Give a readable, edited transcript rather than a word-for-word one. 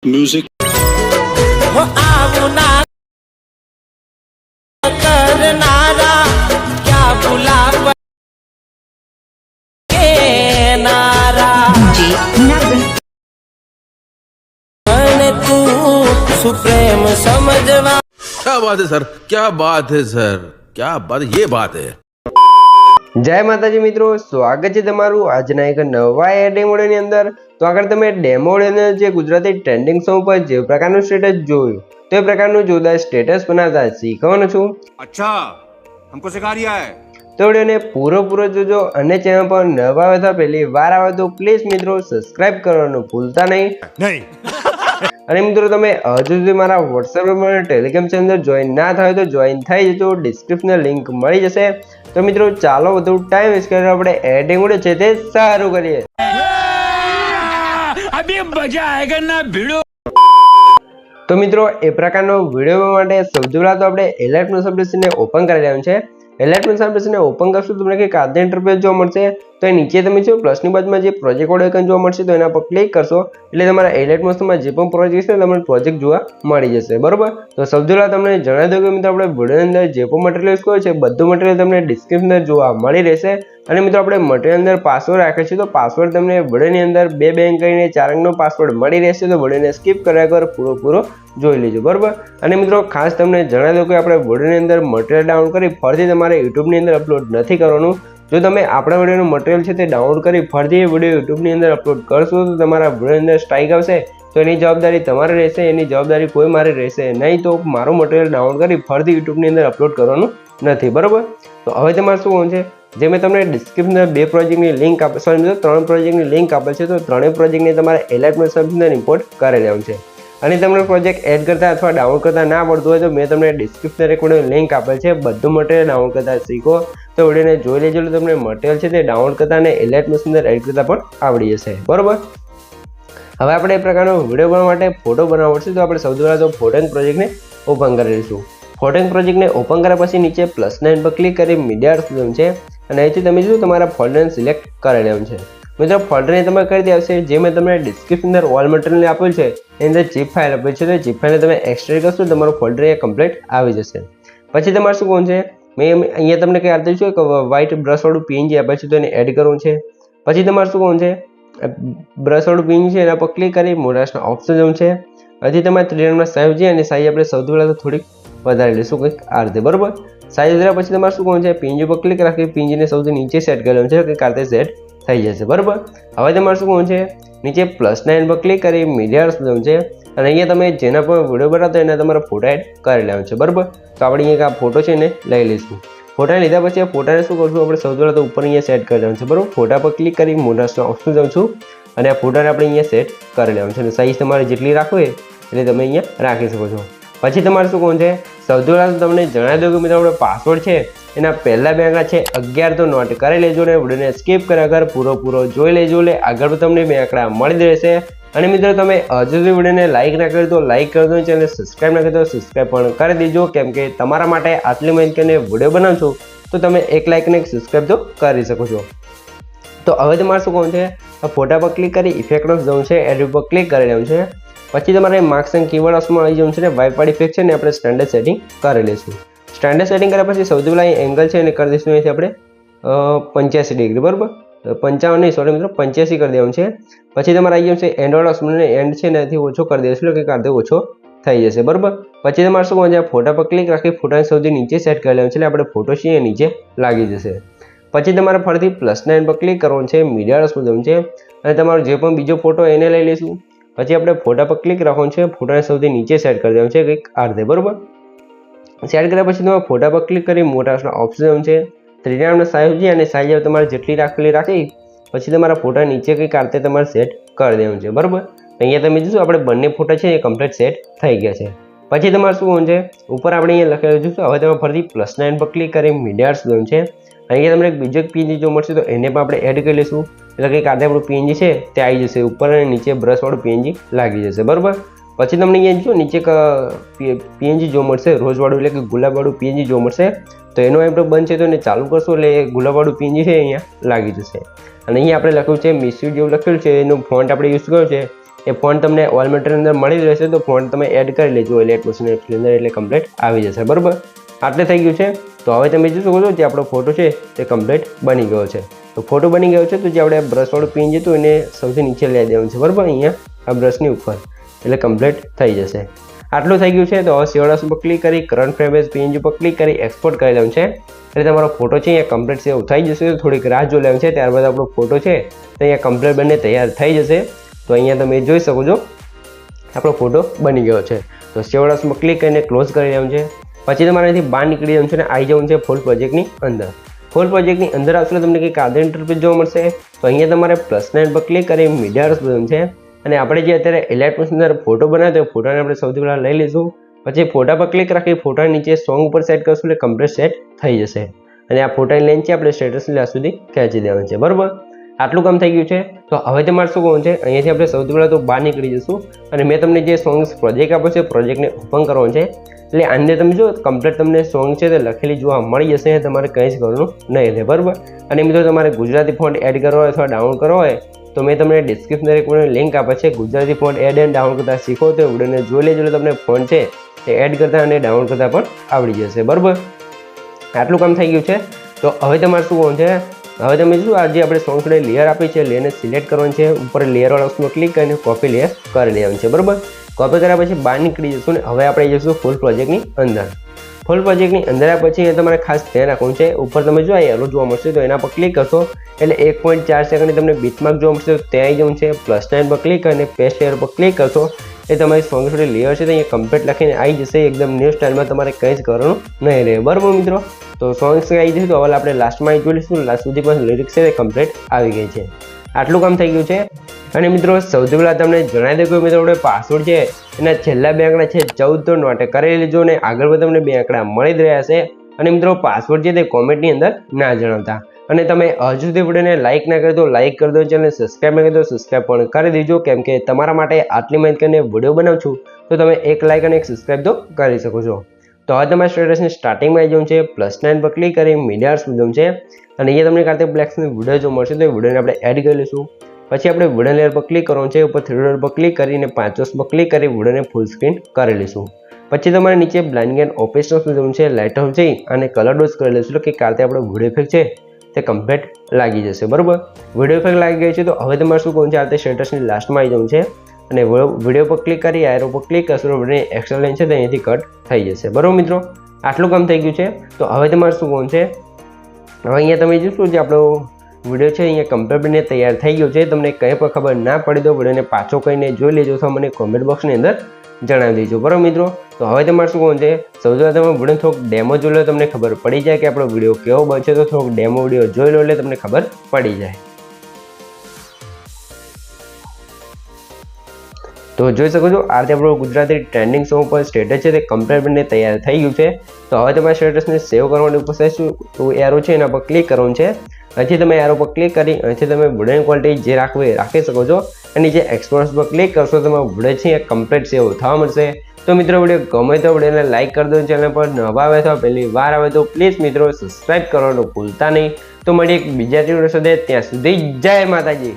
Music करनारा क्या बुला के नारा तू सुप्रेम समझवा। क्या बात है सर, क्या बात है सर, क्या बात, ये बात है। जय माताजी मित्रों, स्वागत है तमारू આજના એક નવા ડેમો ઓડિયોની અંદર। તો આગળ તમે ડેમો ઓડિયોની અંદર જે ગુજરાતી ટ્રેન્ડિંગ સોંગ પર જે પ્રકારનું સ્ટેટસ જોયું તો એ પ્રકારનું જોરદાર સ્ટેટસ બનાવતા શીખવાનો છું। अच्छा हमको सिखा रिया है। તો ઓડિયોને પૂરો જોજો અને ચેનલ પર નવા આવે તો પહેલી વાર આવે તો પ્લીઝ મિત્રો સબસ્ક્રાઇબ કરવાનું ભૂલતા નહીં। અને મિત્રો તમે હજુ સુધી મારા વોટ્સએપ અને ટેલિગ્રામ ચેનલ અંદર જોઈન ના થાય તો જોઈન થઈ જજો, ડિસ્ક્રિપ્શનની લિંક મળી જશે। તો મિત્રો ચાલો વધુ ટાઈમ વેસ્ટ કરીને આપણે એડિંગ ઓડિયો છે તે સારું કરીએ। તો મિત્રો એ પ્રકારનો વિડીયો માટે સૌથી પહેલા તો આપણે એલાઇટ એપ્લિકેશનને ઓપન કરી લેવાનું છે। એલાઇટ એપ્લિકેશનને ઓપન કરશો તો તમને કંઈક આદિ ઇન્ટરફેસ જોવા મળશે। તો એ નીચે તમે જો પ્લસની બાજુમાં જે પ્રોજેક્ટ ઓડિયો આઇકન જોવા મળશે તો એના પર ક્લિક કરશો એટલે તમારા એલાઇટ મોશનમાં જે પણ પ્રોજેક્ટ છે તમને પ્રોજેક્ટ જોવા મળી જશે, બરોબર। તો સૌથી પહેલા તમને જણાવી દઉં કે મિત્રો આપણે વિડીયોની અંદર જે પણ મટીરિયલ યુઝ કર્યો છે બધું મટીરિયલ તમને ડિસ્ક્રિપ્શન અંદર જોવા મળી રહેશે। અને મિત્રો આપણે મટીરિયલ અંદર પાસવર્ડ રાખ્યો છે તો પાસવર્ડ તમને વિડીયોની અંદર 2 બેંક કરીને 4 અંકનો પાસવર્ડ મળી રહેશે। તો વિડીયોને સ્કીપ કર્યા વગર પૂરો જોઈ લેજો, બરોબર। અને મિત્રો ખાસ તમને જણાવી દઉં કે આપણે વિડીયોની અંદર મટીરિયલ ડાઉનલોડ કરી ફરીથી તમારે યુટ્યુબની અંદર અપલોડ નથી કરવાનું। જો તમે આપણા વિડીયોનું મટીરિયલ છે તે ડાઉનલોડ કરી ફરીથી વિડીયો યુટ્યુબની અંદર અપલોડ કરશો તો તમારા વિડીયોની અંદર સ્ટ્રાઇક આવશે તો એની જવાબદારી તમારે રહેશે, એની જવાબદારી કોઈ મારી રહેશે નહીં। તો મારું મટીરિયલ ડાઉનલોડ કરી ફરીથી યુટ્યુબની અંદર અપલોડ કરવાનું નથી, બરોબર। તો હવે તમારે શું હોવું છે, જે મેં તમને ડિસ્ક્રિપ્શનમાં 2 પ્રોજેક્ટની લિંક આપે, સોરી મિત્રો 3 પ્રોજેક્ટની લિંક આપેલ છે તો 3 પ્રોજેક્ટને તમારે એલાઇટ અંદર ઇમ્પોર્ટ કરી લેવાનું છે। અને તમને પ્રોજેક્ટ એડ કરતા અથવા ડાઉનલોડ કરતા ના પડતું હોય તો મેં તમને ડિસ્ક્રિપ્શન એક લિંક આપેલ છે, બધું મટીરિયલ ડાઉનલોડ કરતા શીખો તો વિડીયોને જોઈ લેજો એટલે તમને મટીરિયલ છે તે ડાઉનલોડ કરતા અને એલાઇટ અંદર એડ કરતા પણ આવડી જશે, બરોબર। હવે આપણે એ પ્રકારનો વિડીયો બનાવવા માટે ફોટો બનાવવો પડશે તો આપણે સૌથી પહેલાં તો ફોટોંગ પ્રોજેક્ટને ઓપન કરી લઈશું। ફોટોંગ પ્રોજેક્ટને ઓપન કર્યા પછી નીચે +9 પર ક્લિક કરી મીડિયા સુધમ છે અને અહીંથી તમે જો તમારા ફોલ્ડરને સિલેક્ટ કરી લેવાનું છે। મિત્રો ફોલ્ડરને તમે કરી દે આવશે જે મેં તમને ડિસ્ક્રિપ્શન અંદર ઓલ મટીરિયલ આપેલ છે એની અંદર zip ફાઇલ આપેલ છે તો zip ફાઇલને તમે એક્સટ્રેક્ટ કરશો તો તમારું ફોલ્ડર અહીંયા કમ્પ્લીટ આવી જશે। પછી તમારે શું કરવું છે, મેં અહીંયા તમને કંઈ આપેલું છે કે વ્હાઇટ બ્રશવાળું PNG આપેલ છે તો એને એડ કરવું છે। પછી તમારે શું કરવું છે, બ્રશવાળું PNG છે એના પર ક્લિક કરી મોટાસના ઓપ્શન જવું છે। હજી તમારે 3 સાઈઝ છે અને સાઈઝ આપણે સૌથી પહેલાં તો થોડીક વધારી લઈશું કંઈક આ રીતે, બરોબર। સાઈઝ વધાર્યા પછી તમારે શું કરવું છે, PNG પર ક્લિક રાખી PNGને સૌથી નીચે સેટ કરી લેવાનું છે કંઈક આ રીતે સેટ થઈ જશે, બરોબર। હવે તમારે શું કરવું છે, નીચે +9 પર ક્લિક કરી મીડિયા જવું છે અને અહીંયા તમે જેના પર વિડીયો બનાવતો એના તમારા ફોટા એડ કરી લેવાનું છે, બરોબર। તો આપણે અહીંયા આ ફોટો છે એને લઈ લઈશું। ફોટા લીધા પછી આ ફોટાને શું કરશું, આપણે સૌથી પહેલાં તો ઉપર અહીંયા સેટ કરી લેવાનું છે, બરોબર। ફોટા પર ક્લિક કરી મોટાસના ઓપ્શન જાઉં છું અને આ ફોટાને આપણે અહીંયા સેટ કરી લેવાનું છે અને સાઈઝ તમારે જેટલી રાખવી એટલે તમે અહીંયા રાખી શકો છો। પછી તમારે શું કરવું છે, સૌથી પહેલાં તમને જણાવી દઉં કે મિત્રો આપણે પાસવર્ડ છે એના પહેલા 2 આંકડા છે 11 તો નોટ કરી લેજો ને વિડીયોને સ્કીપ કર્યા વગર પૂરો જોઈ લેજો એટલે આગળ તમને 2 આંકડા મળી રહેશે। અને મિત્રો તમે હજુ સુધી વિડીયોને લાઇક ના કર્યું તો લાઇક કરી દો, ચેનલને સબસ્ક્રાઇબ ના કર્યું તો સબસ્ક્રાઇબ પણ કરી દેજો કેમ કે તમારા માટે આટલી મહેનત કરીને વિડીયો બનાવું છું તો તમે એક લાઇક અને એક સબસ્ક્રાઇબ તો કરી શકો છો। તો હવે તમારે શું કરવું છે, આ ફોટા પર ક્લિક કરી ઇફેક્ટમાં જવું છે, એડિટ પર ક્લિક કરી લેવાનું છે। પછી તમારે માર્ક્સ એન્ડ કીવર્ડ ઓપ્શનમાં આવી જવું છે ને વાઇપવાળ ઇફેક્ટ છે ને આપણે સ્ટેન્ડર્ડ સેટિંગ કરી લઈશું। સ્ટેન્ડર્ડ સેટિંગ કર્યા પછી સૌથી પહેલાં અહીં એંગલ છે એને કરી દઈશું અહીંથી આપણે 85 ડિગ્રી, બરાબર। 55 નહીં, સોરી મિત્રો 85 કરી દેવાનું છે। પછી તમારે આવી જવું છે એન્ડ્રોઇડ ઓપ્શનને એન્ડ છે એનાથી ઓછો કરી દઈશું એટલે કે કાંતે ઓછો થઈ જશે, બરાબર। પછી તમારે શું કરવાનું છે, ફોટા પર ક્લિક રાખી ફોટાને સૌથી નીચે સેટ કરી લેવાનું છે એટલે આપણે ફોટો છે એ નીચે લાગી જશે। પછી તમારે ફરીથી +9 પર ક્લિક કરવાનું છે, મીડિયા ઓપ્શન જવું છે અને તમારો જે પણ બીજો ફોટો એને લઈ લઈશું। પછી આપણે ફોટા પર ક્લિક રાખવાનું છે, ફોટાને સૌથી નીચે સેટ કરી દેવાનું છે કંઈક આ રીતે, બરાબર। સેટ કર્યા પછી તમારે ફોટા પર ક્લિક કરી મોટાસના ઓપ્શન છે 3 સાઈઝ છે અને સાઈઝ તમારે જેટલી રાખેલી રાખી પછી તમારા ફોટા નીચે કંઈક આ રીતે તમારે સેટ કરી દેવાનું છે, બરાબર। અહીંયા તમે જોશો આપણે બંને ફોટા છે એ કમ્પ્લીટ સેટ થઈ ગયા છે। પછી તમારે શું કરવું છે, ઉપર આપણે અહીંયા લખેલું જોશો હવે તમે ફરીથી +9 પર ક્લિક કરી મીડિયા જવું છે। અહીંયા તમને બીજો PNG જોવા મળશે તો એને પણ આપણે એડ કરી લઈશું એટલે કંઈક આ આપણું PNG છે તે આવી જશે, ઉપર અને નીચે બ્રશવાળું PNG લાગી જશે, બરાબર। પછી તમને અહીંયા જો નીચે PNG જોવા મળશે રોજવાળું એટલે કે ગુલાબવાળું PNG જોવા મળશે તો એનો એપ બંધ છે તો એને ચાલુ કરશો એટલે ગુલાબવાળું PNG છે અહીંયા લાગી જશે। અને અહીંયા આપણે લખ્યું છે મિસ્યુ જેવું લખ્યું છે એનું ફોન્ટ આપણે યુઝ કર્યો છે એ ફોન્ટ તમને ઓલ મટીરિયલ અંદર મળી રહેશે, તો ફોન્ટ તમે એડ કરી લેજો એલિયટ મોશન એપ્સની અંદર, એટલે કમ્પ્લીટ આવી જશે. બરાબર, આટલે થઈ ગયું છે. તો હવે તમે જોઈ શકો છો જે આપણો ફોટો છે તે કમ્પ્લીટ બની ગયો છે. તો ફોટો બની ગયો છે, તો જે આપણે બ્રશવાળું પિન જતું એને સૌથી નીચે લઈ દેવાનું છે. બરાબર, અહીંયા આ બ્રશની ઉપર, એટલે કમ્પ્લીટ થઈ જશે. આટલું થઈ ગયું છે. તો હવે સેવડાસ ઉપર ક્લિક કરી કરંટ ફ્રેમ બેઝ PNG ઉપર ક્લિક કરી એક્સપોર્ટ કરી લેવાનું છે, એટલે તમારો ફોટો છે અહીંયા કમ્પ્લીટ સેવ થઈ જશે. તો થોડીક રાહ જોઈ લેવાનું છે, ત્યારબાદ આપણો ફોટો છે તો અહીંયા કમ્પ્લીટ બને તૈયાર થઈ જશે. તો અહીંયા તમે જોઈ શકો છો આપણો ફોટો બની ગયો છે. તો સેવડાસ ઉપર ક્લિક કરીને ક્લોઝ કરી લેવાનું છે. પછી તમારે અહીંથી બહાર નીકળી જવાનું છે અને આવી જવાનું છે ફૂલ પ્રોજેક્ટની અંદર. ફૂલ પ્રોજેક્ટની અંદર આવશે તમને કંઈક આધાર ઇન્ટરફેસ જોવા મળશે. તો અહીંયા તમારે +9 પર ક્લિક કરી મીડિયા બટન છે, અને આપણે જે અત્યારે એલિયટ મોશનની અંદર ફોટો બનાવ્યો તો ફોટાને આપણે સૌથી પહેલાં લઈ લઈશું. પછી ફોટા પર ક્લિક રાખી ફોટાની નીચે સોંગ ઉપર સેટ કરશું, એટલે કમ્પ્લીટ સેટ થઈ જશે. અને આ ફોટાની લેન્થ છે આપણે સ્ટેટસની લાસ્ટ સુધી ખેંચી દેવાની છે. બરાબર, આટલું કામ થઈ ગયું છે. તો હવે તમારે શું કરવાનું છે, અહીંયાથી આપણે સૌથી પહેલાં તો બહાર નીકળી જશું, અને મેં તમને જે સોંગ્સ પ્રોજેક્ટ આપ્યો છે પ્રોજેક્ટને ઓપન કરવાનો છે. એટલે આને તમે જો કમ્પ્લીટ તમને સોંગ છે તે લખેલી જોવા મળી જશે, તમારે કંઈ જ કરવાનું નહીં રહે. બરાબર, અને મિત્રો તમારે ગુજરાતી ફોન્ટ એડ કરવો હોય અથવા ડાઉનલોડ કરવો હોય તો મેં તમને ડિસ્ક્રિપ્શનની એક લિંક આપે છે, Gujarati font add and download કરતા શીખો. તો વિડીયોને જોઈ લેજો, એટલે તમને ફોન્ટ છે એ એડ કરતા અને ડાઉનલોડ કરતા પણ આવડી જશે. બરાબર, આટલું કામ થઈ ગયું છે. તો હવે તમારે શું કરવાનું છે, હવે તમે શું આજે આપણે સોંગ જોડે લેયર આપી છે, લેયરને સિલેક્ટ કરવાનું છે, ઉપર લેયરવાળા ઓપ્શનમાં ક્લિક કરીને કોપી લેયર કરી લેવાનું છે. બરાબર, કોપી કર્યા પછી બહાર નીકળી જશું ને હવે આપણે જઈશું ફૂલ પ્રોજેક્ટની અંદર. ફૂલ પ્રોજેક્ટની અંદર આવ્યા પછી તમારે ખાસ ધ્યાન રાખવાનું છે, ઉપર તમે જો એરો જોવા મળશે તો એના પર ક્લિક કરશો એટલે 1.4 સેકન્ડની તમને બીટમાર્ક જોવા મળશે, તો ત્યાં આવી જવું છે. +9 પર ક્લિક કરીને પેસ્ટ લેયર પર ક્લિક કરશો એ તમારી સોંગ જોડે લેયર છે તો અહીંયા કમ્પ્લીટ લખીને આવી જશે. એકદમ ન્યૂ સ્ટાઇલમાં તમારે કંઈ જ કરવાનું નહીં રહે. બરાબર મિત્રો, તો સોંગ્સ આવી જશે. તો હવે આપણે લાસ્ટમાં જોઈ લઈશું, લાસ્ટ સુધી પણ લિરિક્સ છે તે કમ્પ્લીટ આવી ગઈ છે. આટલું કામ થઈ ગયું છે. અને મિત્રો સૌથી પહેલાં તમને જણાવી દઉં કે મિત્રો આપણે પાસવર્ડ છે એના છેલ્લા 2 આંકડા છે 14 તો નોટ કરી લેજો, અને આગળ તમને 2 આંકડા મળી જ રહ્યા છે. અને મિત્રો પાસવર્ડ છે તે કોમેન્ટની અંદર ના જણાવતા. અને તમે હજુ સુધી વિડીયોને લાઇક ના કરી તો લાઇક કરી દો, ચેનલને સબસ્ક્રાઈબ ના કરી દો સબસ્ક્રાઈબ પણ કરી દેજો, કેમ કે તમારા માટે આટલી મહેનત કરીને વિડીયો બનાવું છું તો તમે એક લાઇક અને એક સબસ્ક્રાઈબ તો કરી શકો છો. તો હવે તમારા સ્ટેટસની સ્ટાર્ટિંગમાં આવી જવું છે, +9 પર ક્લિક કરી મીડિયાર્સ જવું છે, અને અહીંયા તમને કાર્તિક બ્લેક્સની વિડીયો જો મળશે તો એ વિડીયોને આપણે એડ કરી લઈશું. પછી આપણે વિડીયો લેયર પર ક્લિક કરવાનું છે, ઉપર 3 ડોટ પર ક્લિક કરીને 5 પર ક્લિક કરી વિડીયોને ફૂલ સ્ક્રીન કરી લઈશું. પછી તમારે નીચે બ્લાઇન્ડિંગ એન્ડ ઓપરેશન્સ જવું છે, લાઇટ ઓફ જઈ અને કલર ડોઝ કરી લઈશું, એટલે કે કાલે આપણો વિડીયો ઇફેક્ટ છે તે કમ્પ્લીટ લાગી જશે. બરાબર, વિડીયો ઇફેક્ટ લાગી ગઈ છે. તો હવે તમારે શું કરવાનું છે, આ સ્ટેટસની લાસ્ટમાં આવી જવું છે, અને વિડીયો પર ક્લિક કરી એરો પર ક્લિક કરશો એટલે એક્સ્ટ્રા લાઈન છે તો અહીંયાથી કટ થઈ જશે. બરાબર મિત્રો, આટલું કામ થઈ ગયું છે. તો હવે તમારે શું કરવાનું છે, હવે અહીંયા તમે જોશો જે આપણો વિડીયો છે અહીંયા કમ્પ્લીટ બનીને તૈયાર થઈ ગયો છે. તમને કંઈ પણ ખબર ના પડી તો વિડીયોને પાછો કહીને જોઈ લેજો, તો મને કોમેન્ટ બોક્સની અંદર જણાવી દેજો. બરાબર મિત્રો, તો હવે તમારે શું કરવાનું છે, સૌથી પહેલાં તમે વિડીયો થોડોક ડેમો જોઈ લો, તમને ખબર પડી જાય કે આપણો વિડીયો કેવો બનશે. તો થોડોક ડેમો વિડીયો જોઈ લો એટલે તમને ખબર પડી જાય. તો જોઈ શકો છો આ રીતે આપણો ગુજરાતી ટ્રેન્ડિંગ સોંગ પર સ્ટેટસ છે તે કમ્પ્લીટ બનીને તૈયાર થઈ ગયું છે. તો હવે તમારે સ્ટેટસને સેવ કરવાની પ્રોસેસ એરો છે એના પર ક્લિક કરવાનું છે. અહીંથી તમે એરો પર ક્લિક કરી અહીંથી તમે વિડીયોની ક્વોલિટી જે રાખવી એ રાખી શકો છો, અને જે એક્સપોર્ટ પર ક્લિક કરશો તમારો વિડીયો છે એ કમ્પ્લીટ સેવ થવા મળશે. તો મિત્રો વિડીયો ગમે તો વિડીયોને લાઇક કરી દો, ચેનલ પર નવા આવે તો પહેલી વાર આવે તો પ્લીઝ મિત્રો સબસ્ક્રાઈબ કરવાનું ભૂલતા નહીં. તો મળીએ એક બીજા વિડીયો સાથે, ત્યાં સુધી જય માતાજી.